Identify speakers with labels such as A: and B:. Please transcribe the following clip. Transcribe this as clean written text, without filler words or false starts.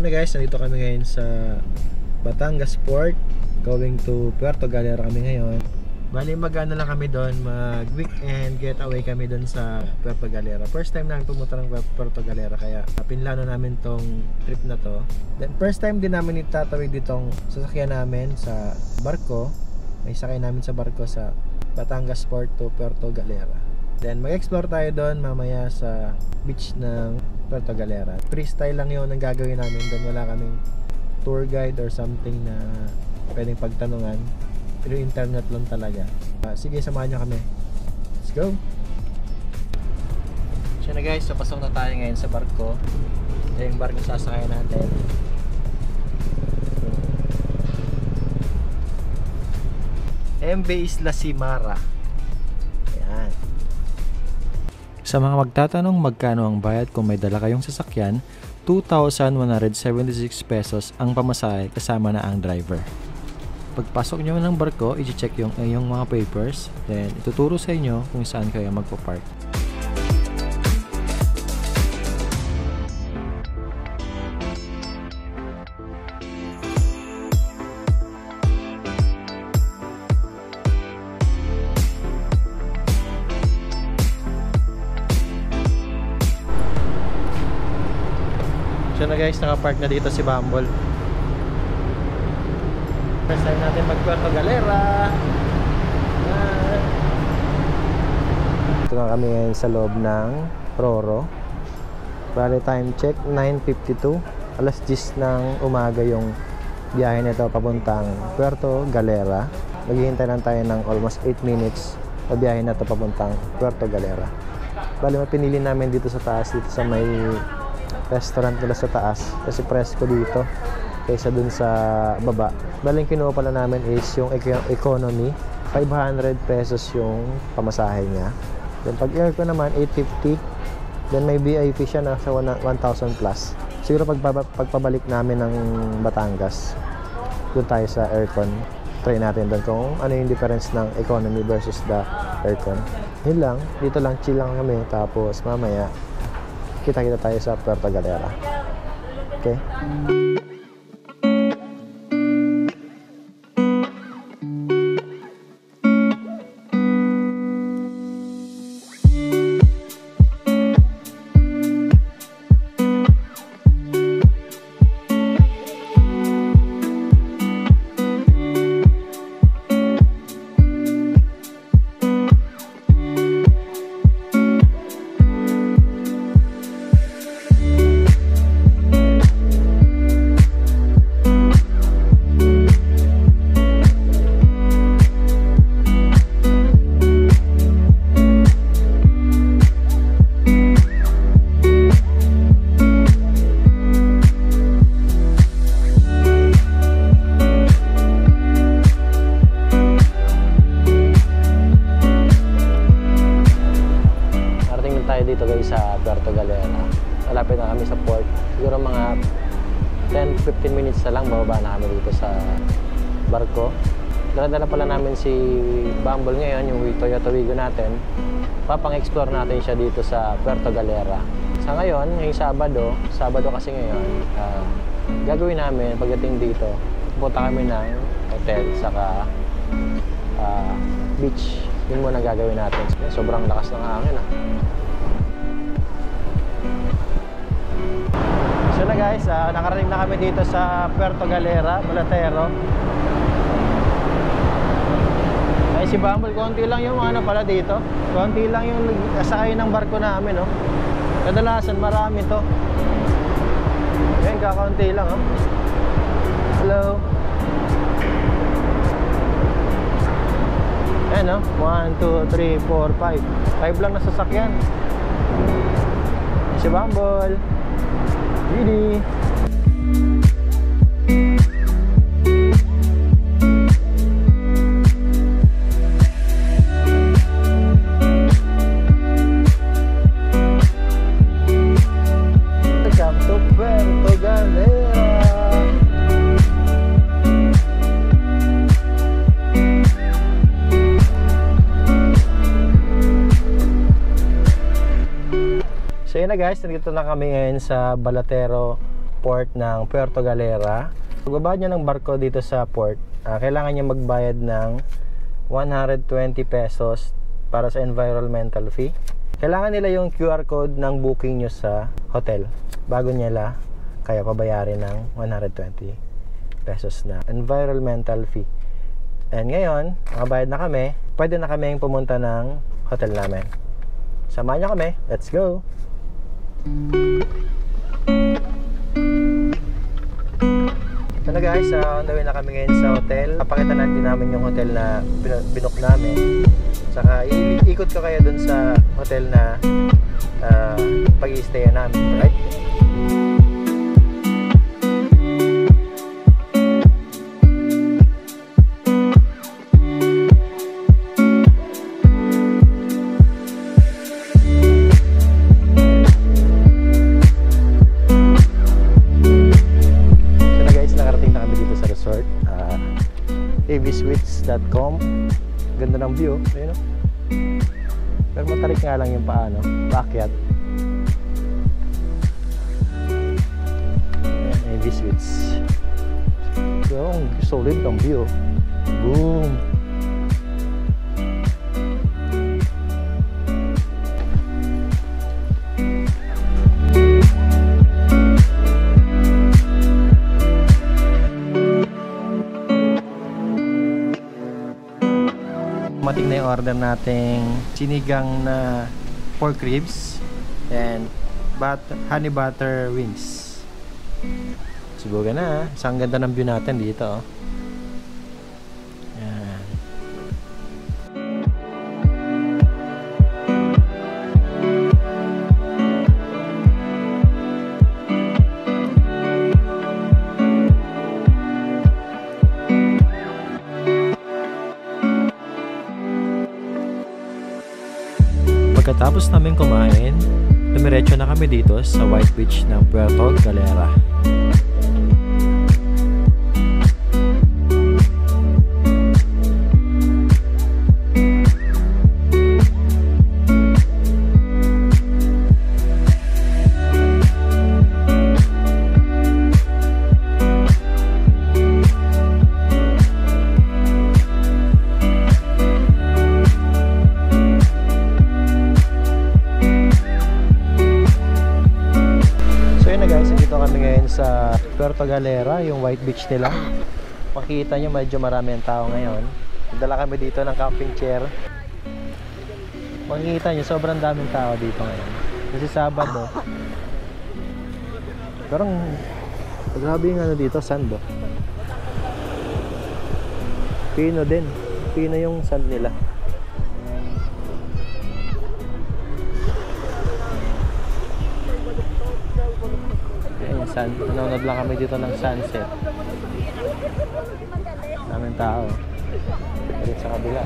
A: So yun na guys, nandito kami ngayon sa Batangas Port, going to Puerto Galera kami ngayon. Bali mag-ano lang kami doon, mag-weekend getaway kami doon sa Puerto Galera. First time namin pumunta ng Puerto Galera, kaya pinlano namin tong trip na to. Then first time din namin itatawid ditong sasakyan namin sa barko. May sakay namin sa barko sa Batangas Port to Puerto Galera. Then mag-explore tayo doon mamaya sa beach ng Puerto Galera. Freestyle lang yun ang gagawin namin doon. Wala kaming tour guide or something na pwedeng pagtanungan. Pero internet lang talaga. Sige, samahan nyo kami. Let's go! So na guys, so pasok na tayo ngayon sa barko. Ito yung barko sasakay natin. MV Isla Simara. Ayan. Sa mga magtatanong magkano ang bayad kung may dala kayong sasakyan, 2,176 pesos ang pamasahe kasama na ang driver. Pagpasok nyo ng barko, i-check yung mga papers, then ituturo sa inyo kung saan kayo magpo-park. So na guys, naka-park na dito si Bumble. First time natin mag Puerto Galera. Ito na kami ngayon sa loob ng Roro. Bali time check 9:52. Alas 10 ng umaga yung biyahe nito papuntang Puerto Galera. Maghihintay lang tayo ng almost 8 minutes sa biyahe na ito papuntang Puerto Galera. Bali mapinili namin dito sa taas, dito sa may restaurant nila sa taas kasi presko dito kaysa dun sa baba. Baling kinuha pala namin is yung economy, 500 pesos yung pamasahe niya. Then pag aircon naman 850. Then may VIP siya na sa 1,000 plus. Siguro pagpabalik namin ng Batangas, doon tayo sa aircon. Try natin doon kung ano yung difference ng economy versus the aircon. Yun lang, dito lang chill lang kami, tapos mamaya kita-kita tayo sa Puerto Galera. Okay? Dito guys sa Puerto Galera. Malapit na kami sa port. Siguro mga 10-15 minutes na lang bababa na kami dito sa barko. Dala-dala pala namin si Bumble ngayon, yung Toyota Wigo natin. Papang-explore natin siya dito sa Puerto Galera. Sa ngayon, ngayong Sabado kasi ngayon, gagawin namin pagdating dito, pupunta kami ng hotel saka beach. Yun muna gagawin natin. Sobrang lakas ng hangin So na guys, nakarating na kami dito sa Puerto Galera, Balatero. Ay si Bumble, konti lang yung ano pala dito. Konti lang yung sakay ng barko namin, no. Kadalasan marami to. Yan, kakaunti lang, oh. Hello. Ayan, no. 1, 2, 3, 4, 5. 5 lang na sasakyan. Si Bumble. Ready. Welcome to Puerto Galera. So yun na guys, nandito na kami ngayon sa Balatero port ng Puerto Galera. Pagbaba nyo ng barko dito sa port, kailangan nyo magbayad ng 120 pesos para sa environmental fee. Kailangan nila yung QR code ng booking nyo sa hotel bago nila kaya pabayarin ng 120 pesos na environmental fee. And ngayon, nakabayad na kami, pwede na kaming pumunta ng hotel namin. Samahan nyo kami, let's go! So na guys, on the way na kami ngayon sa hotel. Papakita natin namin yung hotel na binook namin. Saka ikot ko kayo dun sa hotel na pag-i-stayan namin, right? avsuites.com. Ganda ng view, ayun, pero matarik nga lang yung paano paakyat. AV Suites, pero solid ang view. Boom. Mating na yung order nating sinigang na pork ribs and honey butter wings. Subukan na. Isang ganda ng view natin dito, oh. Yan. Pagkatapos namin kumain, dumiretso na kami dito sa White Beach ng Puerto Galera. Sa Puerto Galera, yung White Beach nila. Makikita nyo medyo marami ang tao ngayon. Dala kami dito ng camping chair. Makikita nyo sobrang daming tao dito ngayon kasi Sabado. Parang grabe yung ano dito, sand, oh. Pino din. Pino yung sand nila. Nanonood lang kami dito ng sunset. Daming tao. Dito sa kabila.